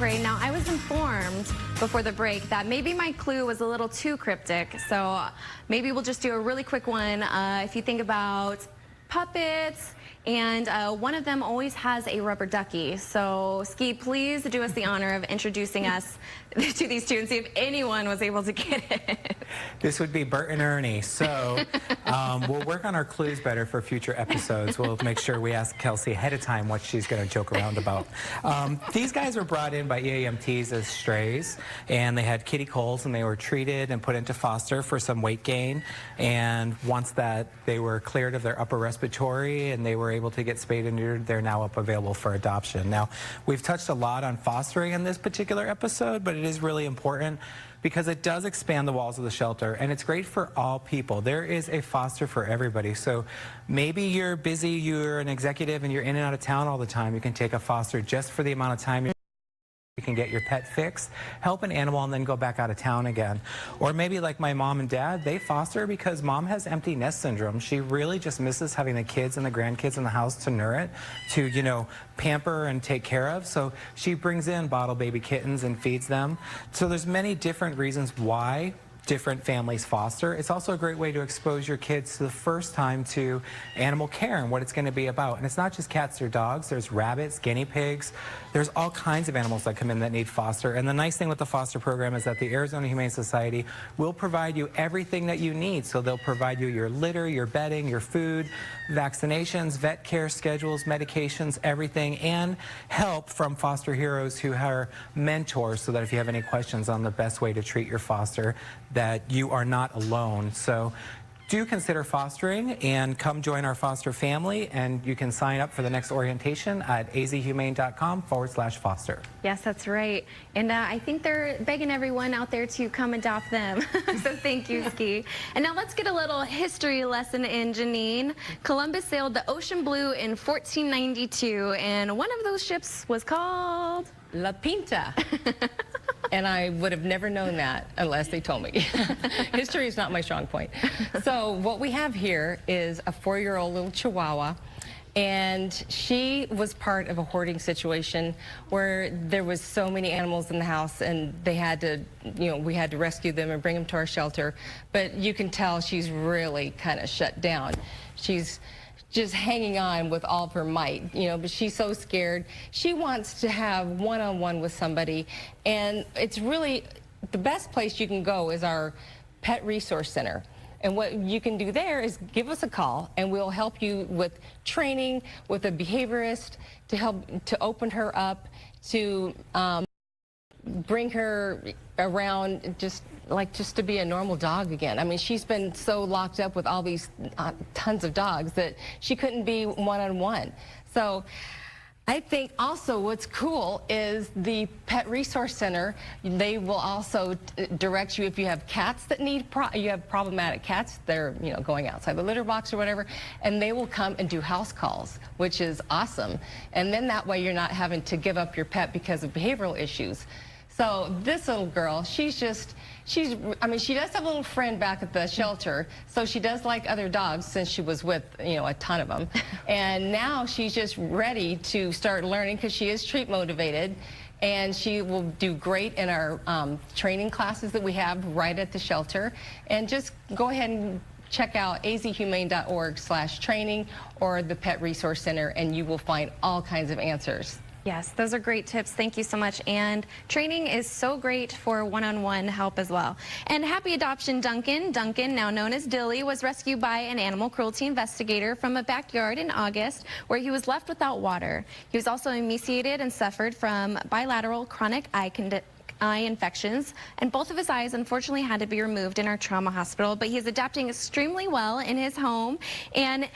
Parade. Now, I was informed before the break that maybe my clue was a little too cryptic, so maybe we'll just do a really quick one. If you think about puppets, and one of them always has a rubber ducky. So, Ski, please do us the honor of introducing us to these two and see if anyone was able to get it. This would be Bert and Ernie. So we'll work on our clues better for future episodes. We'll make sure we ask Kelsey ahead of time what she's going to joke around about. These guys were brought in by EAMTs as strays, and they had kitty coals, and they were treated and put into foster for some weight gain. And once that they were cleared of their upper respiratory and they were able to get spayed and neutered, they're now available for adoption. Now, we've touched a lot on fostering in this particular episode, but it is really important because it does expand the walls of the shelter, and it's great for all people. There is a foster for everybody. So maybe you're busy, you're an executive, and you're in and out of town all the time. You can take a foster just for the amount of time you can get your pet fixed, help an animal, and then go back out of town again. Or maybe like my mom and dad, they foster because mom has empty nest syndrome. She really just misses having the kids and the grandkids in the house to nurture it, to, you know, pamper and take care of. So she brings in bottle baby kittens and feeds them. So there's many different reasons why different families foster. It's also a great way to expose your kids to the first time to animal care and what it's going to be about. And it's not just cats or dogs. There's rabbits, guinea pigs. There's all kinds of animals that come in that need foster. And the nice thing with the foster program is that the Arizona Humane Society will provide you everything that you need. So they'll provide you your litter, your bedding, your food, vaccinations, vet care schedules, medications, everything, and help from foster heroes who are mentors, so that if you have any questions on the best way to treat your foster, that you are not alone. So do consider fostering and come join our foster family, and you can sign up for the next orientation at azhumane.com/foster. Yes, that's right. And I think they're begging everyone out there to come adopt them. So thank you, Ski. And now let's get a little history lesson in, Janine. Columbus sailed the ocean blue in 1492, and one of those ships was called La Pinta. And I would have never known that unless they told me. History is not my strong point. So what we have here is a 4-year-old little Chihuahua, and she was part of a hoarding situation where there was so many animals in the house, and they had to, you know, we had to rescue them and bring them to our shelter. But you can tell she's really kind of shut down. She's just hanging on with all of her might, you know, but she's so scared. She wants to have one-on-one with somebody, and it's really the best place you can go is our Pet Resource Center. And what you can do there is give us a call, and we'll help you with training, with a behaviorist, to help to open her up, to bring her around just to be a normal dog again. I mean, she's been so locked up with all these tons of dogs that she couldn't be one-on-one. So I think also what's cool is the Pet Resource Center. They will also direct you if you have cats that need, you have problematic cats, they're, you know, going outside the litter box or whatever, and they will come and do house calls, which is awesome. And then that way you're not having to give up your pet because of behavioral issues. So this little girl, I mean, she does have a little friend back at the shelter, so she does like other dogs since she was with, you know, a ton of them. And now she's just ready to start learning because she is treat motivated, and she will do great in our training classes that we have right at the shelter. And just go ahead and check out azhumane.org/training or the Pet Resource Center, and you will find all kinds of answers. Yes, those are great tips. Thank you so much. And training is so great for one-on-one help as well. And happy adoption, Duncan. Duncan, now known as Dilly, was rescued by an animal cruelty investigator from a backyard in August where he was left without water. He was also emaciated and suffered from bilateral chronic eye infections, and both of his eyes unfortunately had to be removed in our trauma hospital, but he is adapting extremely well in his home, and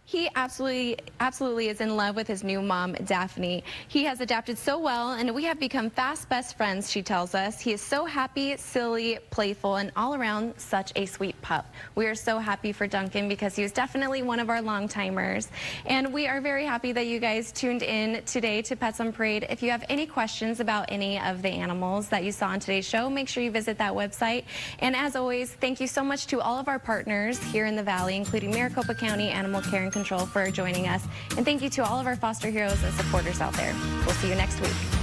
he absolutely is in love with his new mom, Daphne. He has adapted so well, and we have become fast best friends, she tells us. He is so happy, silly, playful, and all around such a sweet pup. We are so happy for Duncan because he was definitely one of our long-timers. And we are very happy that you guys tuned in today to Pets on Parade. If you have any questions about any of the animals that you saw on today's show, make sure you visit that website. And as always, thank you so much to all of our partners here in the Valley, including Maricopa County Animal Care and Control, for joining us. And thank you to all of our foster heroes and supporters out there. We'll see you next week.